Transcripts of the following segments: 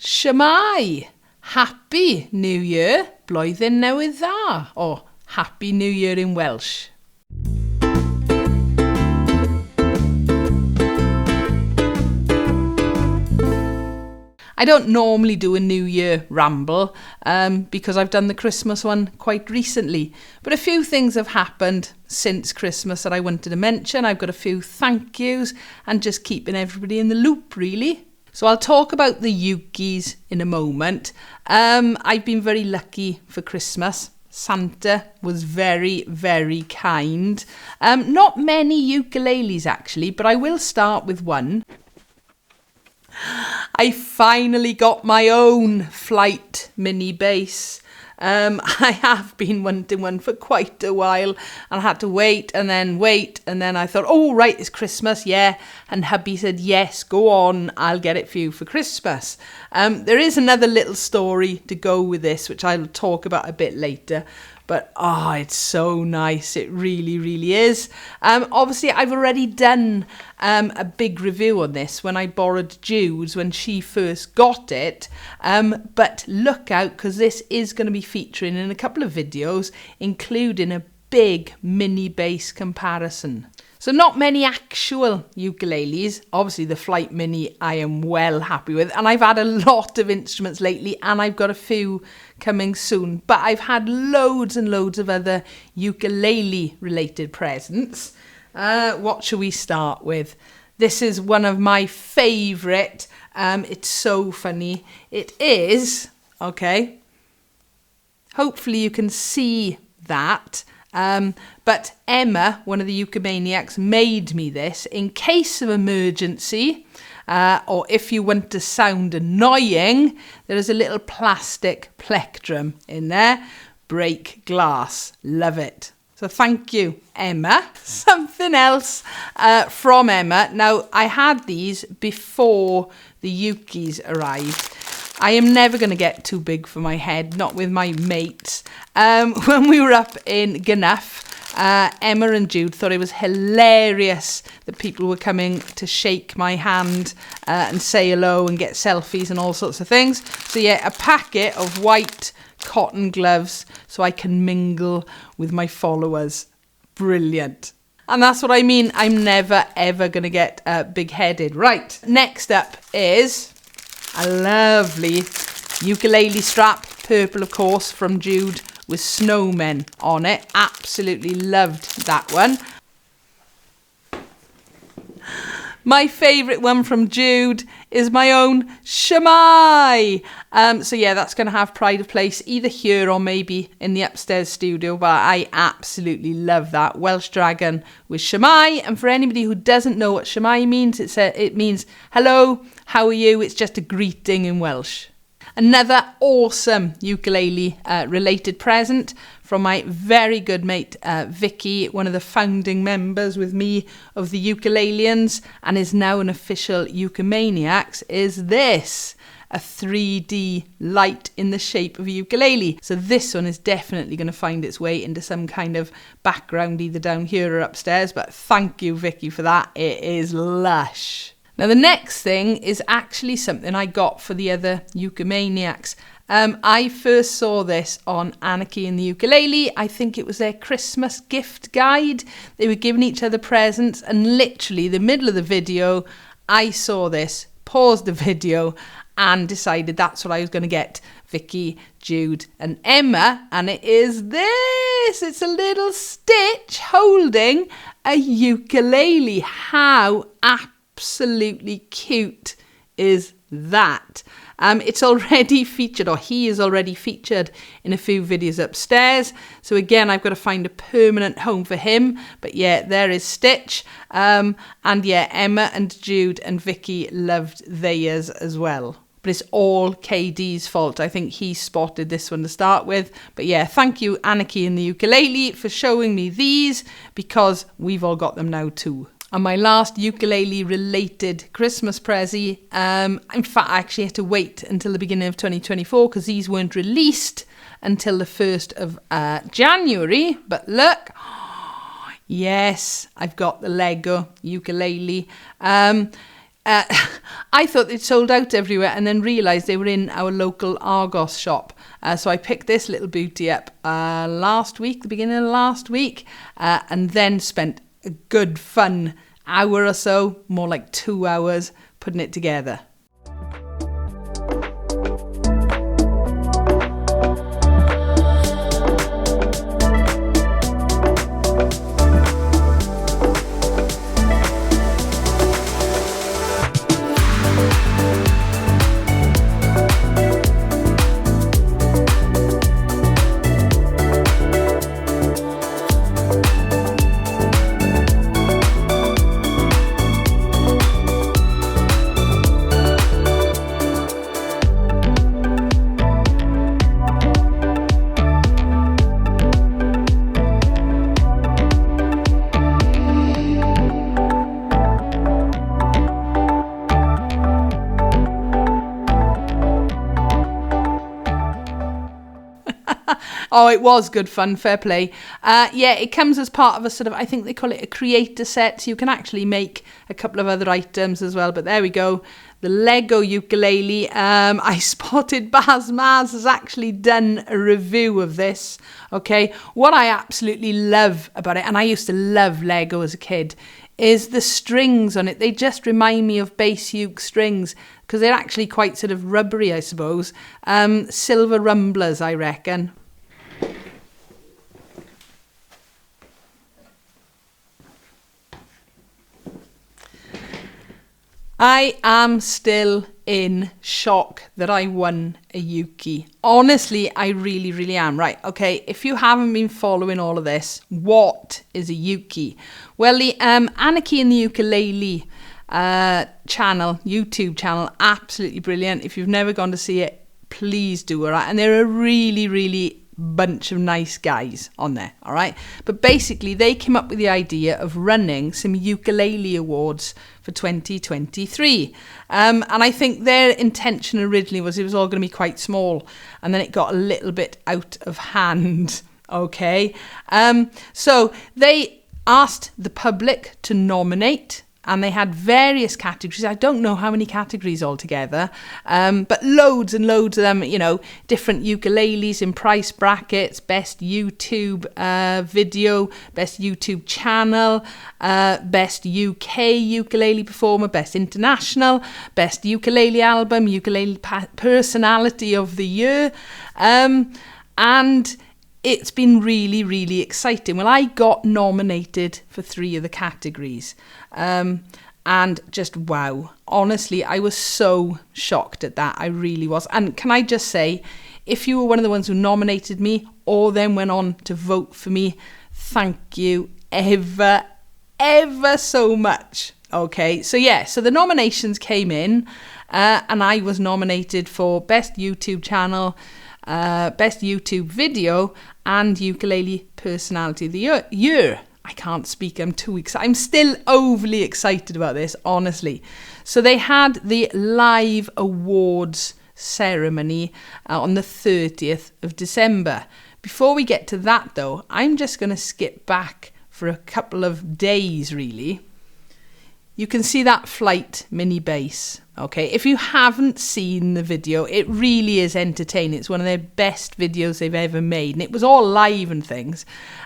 Shwmai! Happy New Year, blwyddyn newydd dda, or Happy New Year in Welsh. I don't normally do a New Year ramble because I've done the Christmas one quite recently. But a few things have happened since Christmas that I wanted to mention. I've got a few thank yous and just keeping everybody in the loop, really. So I'll talk about the Ukies in a moment. I've been very lucky for Christmas. Santa was very, very kind. Not many ukuleles actually, but I will start with one. I finally got my own flight mini bass. I have been wanting one for quite a while and I had to wait and then I thought, oh right, it's Christmas, yeah. And hubby said, yes, go on, I'll get it for you for Christmas. There is another little story to go with this, which I'll talk about a bit later. But, it's so nice. It really, really is. Obviously, I've already done a big review on this when I borrowed Jude's when she first got it. But look out, because this is going to be featuring in a couple of videos, including a big mini bass comparison. So not many actual ukuleles. Obviously the Flight Mini I am well happy with. And I've had a lot of instruments lately and I've got a few coming soon. But I've had loads and loads of other ukulele related presents. What shall we start with? This is one of my favourite. It's so funny. It is, okay. Hopefully you can see that. But Emma, one of the Ukumaniacs, made me this in case of emergency, or if you want to sound annoying, there is a little plastic plectrum in there. Break glass. Love it. So thank you, Emma. Something else from Emma. Now, I had these before the Ukies arrived. I am never going to get too big for my head, not with my mates. When we were up in Gnuff, Emma and Jude thought it was hilarious that people were coming to shake my hand and say hello and get selfies and all sorts of things. So yeah, a packet of white cotton gloves so I can mingle with my followers. Brilliant. And that's what I mean. I'm never, ever going to get big-headed. Right, next up is a lovely ukulele strap, purple of course, from Jude with snowmen on it. Absolutely loved that one. My favourite one from Jude is my own Shwmai. So yeah, that's going to have pride of place either here or maybe in the upstairs studio, but I absolutely love that. Welsh Dragon with Shwmai. And for anybody who doesn't know what Shwmai means, it means hello, how are you? It's just a greeting in Welsh. Another awesome ukulele related present from my very good mate Vicky, one of the founding members with me of the Ukulelians and is now an official Ukumaniacs, is this. A 3D light in the shape of a ukulele. So this one is definitely going to find its way into some kind of background either down here or upstairs. But thank you, Vicky, for that. It is lush. Now the next thing is actually something I got for the other Ukumaniacs. I first saw this on Anarchy In The Ukulele. I think it was their Christmas gift guide. They were giving each other presents and literally the middle of the video, I saw this, paused the video and decided that's what I was going to get Vicky, Jude and Emma. And it is this. It's a little Stitch holding a ukulele. How absolutely cute is that? It's already featured, or he is already featured in a few videos upstairs. So again, I've got to find a permanent home for him. But yeah, there is Stitch. And yeah, Emma and Jude and Vicky loved theirs as well. But it's all KD's fault. I think he spotted this one to start with. But yeah, thank you, Anarchy In The Ukulele, for showing me these because we've all got them now too. And my last ukulele-related Christmas pressie, in fact, I actually had to wait until the beginning of 2024 because these weren't released until the 1st of January. But look, yes, I've got the Lego ukulele. Uh, I thought they'd sold out everywhere and then realised they were in our local Argos shop. So I picked this little beauty up last week, the beginning of last week, and then spent a good fun hour or so, more like 2 hours, putting it together. Oh, it was good fun, fair play. Yeah, it comes as part of a sort of, I think they call it a creator set, so you can actually make a couple of other items as well, but there we go. The Lego ukulele. I spotted Baz Maz has actually done a review of this, okay? What I absolutely love about it, and I used to love Lego as a kid, is the strings on it. They just remind me of bass uke strings, because they're actually quite sort of rubbery, I suppose. Silver rumblers, I reckon. I am still in shock that I won a Ukie. Honestly, I really, really am. Right, okay, if you haven't been following all of this, what is a Ukie? Well, the Anarchy In The Ukulele channel, YouTube channel, absolutely brilliant. If you've never gone to see it, please do, all right? And they're a really, really bunch of nice guys on there, all right? But basically, they came up with the idea of running some ukulele awards for 2023. And I think their intention originally was it was all going to be quite small, and then it got a little bit out of hand, okay? So they asked the public to nominate, and they had various categories. I don't know how many categories altogether, but loads and loads of them, you know, different ukuleles in price brackets, best YouTube video, best YouTube channel, best UK ukulele performer, best international, best ukulele album, ukulele personality of the year, and it's been really, really exciting. Well, I got nominated for 3 of the categories. And just wow. Honestly, I was so shocked at that. I really was. And can I just say, if you were one of the ones who nominated me or then went on to vote for me, thank you ever so much. Okay, so yeah, so the nominations came in and I was nominated for Best YouTube Channel, Best YouTube Video, and Ukulele Personality of the Year. I can't speak, I'm too excited. I'm still overly excited about this, honestly. So they had the live awards ceremony on the 30th of December. Before we get to that though, I'm just going to skip back for a couple of days really. You can see that flight mini bass, okay? If you haven't seen the video, it really is entertaining. It's one of their best videos they've ever made, and it was all live and things.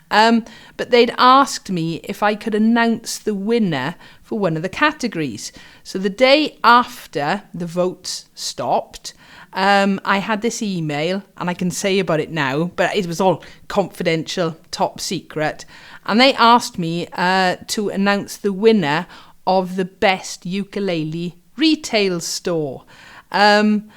But they'd asked me if I could announce the winner for one of the categories. So the day after the votes stopped, I had this email, and I can say about it now, but it was all confidential, top secret. And they asked me to announce the winner of the best ukulele retail store. And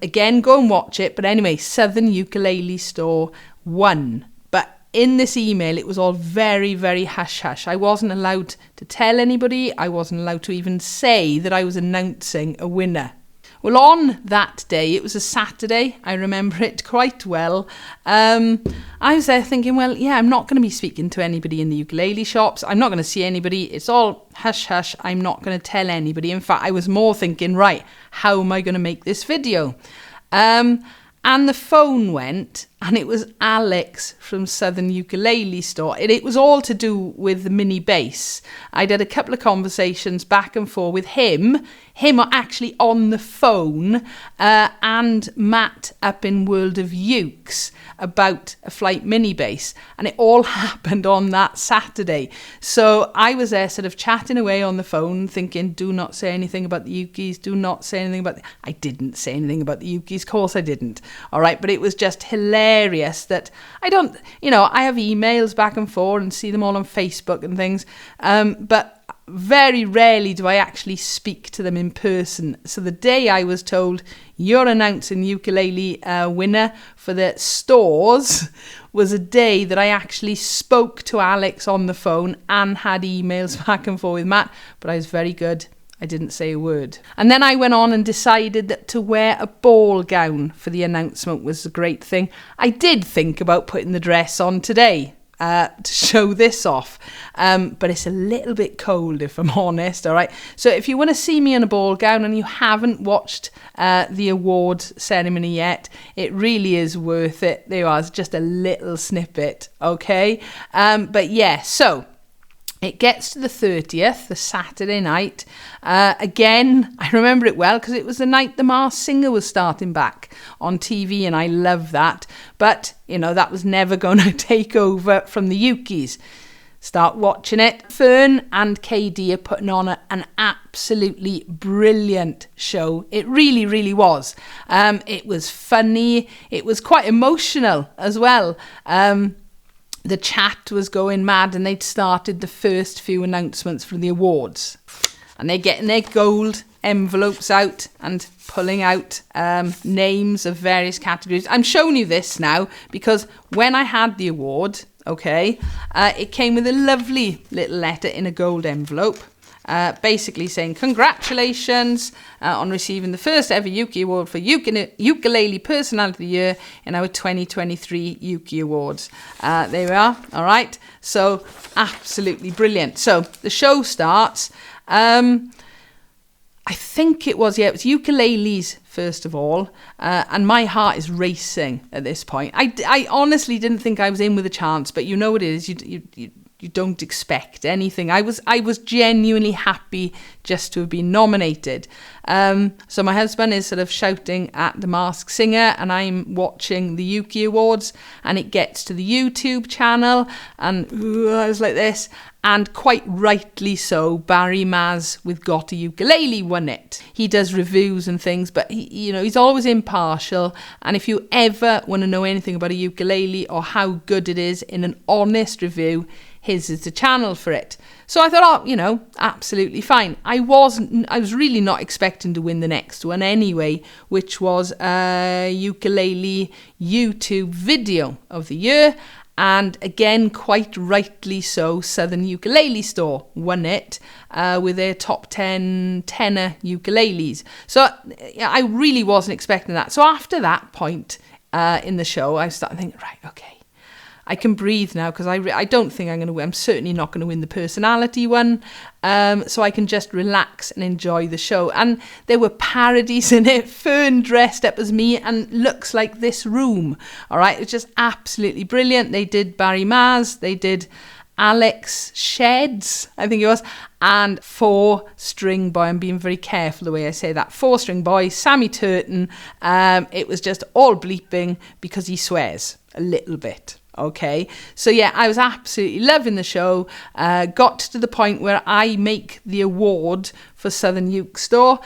again, go and watch it. But anyway, Southern Ukulele Store won. But in this email, it was all very, very hush-hush. I wasn't allowed to tell anybody. I wasn't allowed to even say that I was announcing a winner. Well, on that day, it was a Saturday, I remember it quite well, I was there thinking, well, yeah, I'm not going to be speaking to anybody in the ukulele shops. I'm not going to see anybody. It's all hush-hush. I'm not going to tell anybody. In fact, I was more thinking, right, how am I going to make this video? And the phone went, and it was Alex from Southern Ukulele Store. It was all to do with the mini bass. I'd had a couple of conversations back and forth with him actually on the phone, and Matt up in World of Ukes about a flight mini bass, and it all happened on that Saturday. So I was there sort of chatting away on the phone thinking, do not say anything about the Ukies, do not say anything about I didn't say anything about the Ukies, of course I didn't, all right, but it was just hilarious that I don't, I have emails back and forth and see them all on Facebook and things, but very rarely do I actually speak to them in person. So the day I was told you're announcing ukulele winner for the stores was a day that I actually spoke to Alex on the phone and had emails back and forth with Matt, but I was very good. I didn't say a word. And then I went on and decided that to wear a ball gown for the announcement was a great thing. I did think about putting the dress on today, to show this off, but it's a little bit cold, if I'm honest, all right? So if you want to see me in a ball gown and you haven't watched the awards ceremony yet, it really is worth it. There was just a little snippet, okay? But yeah, so it gets to the 30th, the Saturday night. Again, I remember it well because it was the night The Masked Singer was starting back on TV, and I love that. But, that was never going to take over from the Ukies. Start watching it. Fern and KD are putting on an absolutely brilliant show. It really, really was. It was funny. It was quite emotional as well. The chat was going mad, and they'd started the first few announcements for the awards. And they're getting their gold envelopes out and pulling out names of various categories. I'm showing you this now because when I had the award, okay, it came with a lovely little letter in a gold envelope. Basically saying congratulations on receiving the first ever Ukie Award for Ukulele Personality of the Year in our 2023 Ukie Awards. There we are. All right. So absolutely brilliant. So the show starts. I think it was ukuleles first of all, and my heart is racing at this point. I honestly didn't think I was in with a chance, but you know what it is. You don't expect anything. I was genuinely happy just to have been nominated. So my husband is sort of shouting at The Masked Singer, and I'm watching the Ukie Awards, and it gets to the YouTube channel, and I was like this. And quite rightly so, Barry Maz with Got a Ukulele won it. He does reviews and things, but he's always impartial. And if you ever want to know anything about a ukulele or how good it is in an honest review, his is the channel for it. So I thought, absolutely fine. I was really not expecting to win the next one anyway, which was a ukulele YouTube video of the year. And again, quite rightly so, Southern Ukulele Store won it with their top 10 tenor ukuleles. So I really wasn't expecting that. So after that point in the show, I started thinking, right, okay, I can breathe now because I don't think I'm going to win. I'm certainly not going to win the personality one. So I can just relax and enjoy the show. And there were parodies in it. Fern dressed up as me and looks like this room. All right. It's just absolutely brilliant. They did Barry Maz. They did Alex Sheds, I think it was, and 4-string boy. I'm being very careful the way I say that. 4-string boy, Sammy Turton. It was just all bleeping because he swears a little bit. Okay, so yeah, I was absolutely loving the show. Got to the point where I make the award for Southern Uke Store,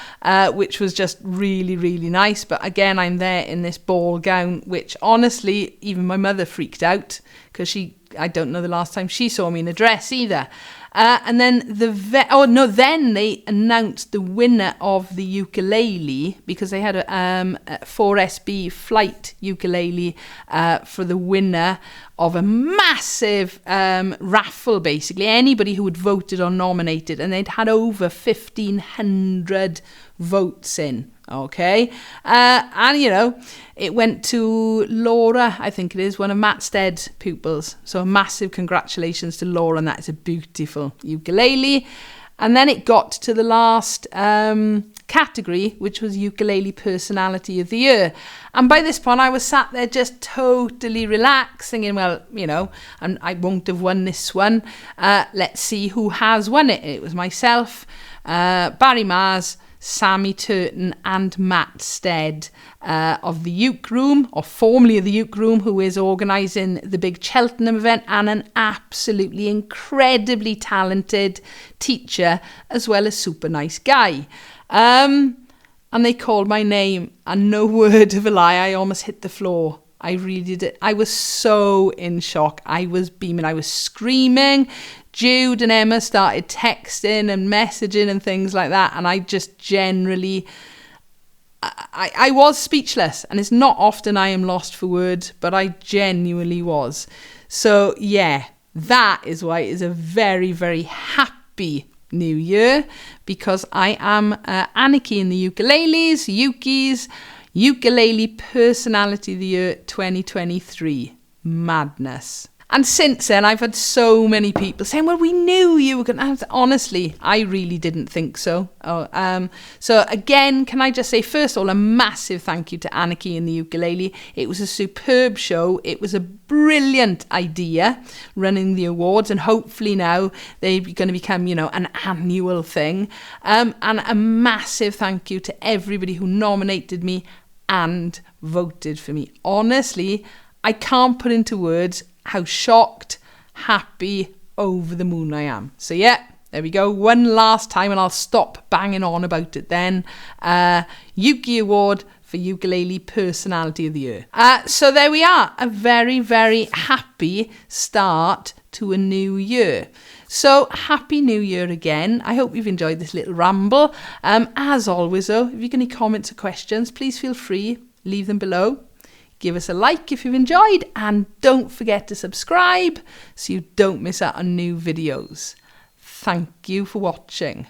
which was just really, really nice. But again, I'm there in this ball gown, which honestly, even my mother freaked out because I don't know the last time she saw me in a dress either. And then then they announced the winner of the ukulele because they had a 4SB flight ukulele for the winner of a massive raffle, basically. Anybody who had voted or nominated, and they'd had over 1,500 votes in. Okay, and it went to Laura, I think it is, one of Matt Stead's pupils. So a massive congratulations to Laura, and that is a beautiful ukulele. And then it got to the last category, which was Ukulele Personality of the Year. And by this point, I was sat there just totally relaxed, thinking, well, you know, I won't have won this one. Let's see who has won it. It was myself, Barry Mars, Sammy Turton and Matt Stead of the Uke Room, or formerly of the Uke Room, who is organising the big Cheltenham event, and an absolutely incredibly talented teacher as well as super nice guy. And they called my name, and no word of a lie, I almost hit the floor. I really did. I was so in shock. I was beaming. I was screaming. Jude and Emma started texting and messaging and things like that. And I just generally, I was speechless. And it's not often I am lost for words, but I genuinely was. So yeah, that is why it is a very, very happy New Year, because I am Anarchy in the Ukuleles, Ukies, Ukulele Personality of the Year 2023. Madness. And since then, I've had so many people saying, well, we knew you were going to... Honestly, I really didn't think so. So again, can I just say, first of all, a massive thank you to Anarchy in the Ukulele. It was a superb show. It was a brilliant idea, running the awards. And hopefully now they're going to become, you know, an annual thing. And a massive thank you to everybody who nominated me and voted for me. Honestly, I can't put into words how shocked, happy, over the moon I am. So yeah, there we go. One last time and I'll stop banging on about it then. Ukie Award for Ukulele Personality of the Year. So there we are. A very, very happy start to a new year. So happy new year again. I hope you've enjoyed this little ramble. As always though, if you've got any comments or questions, please feel free, leave them below. Give us a like if you've enjoyed, and don't forget to subscribe so you don't miss out on new videos. Thank you for watching.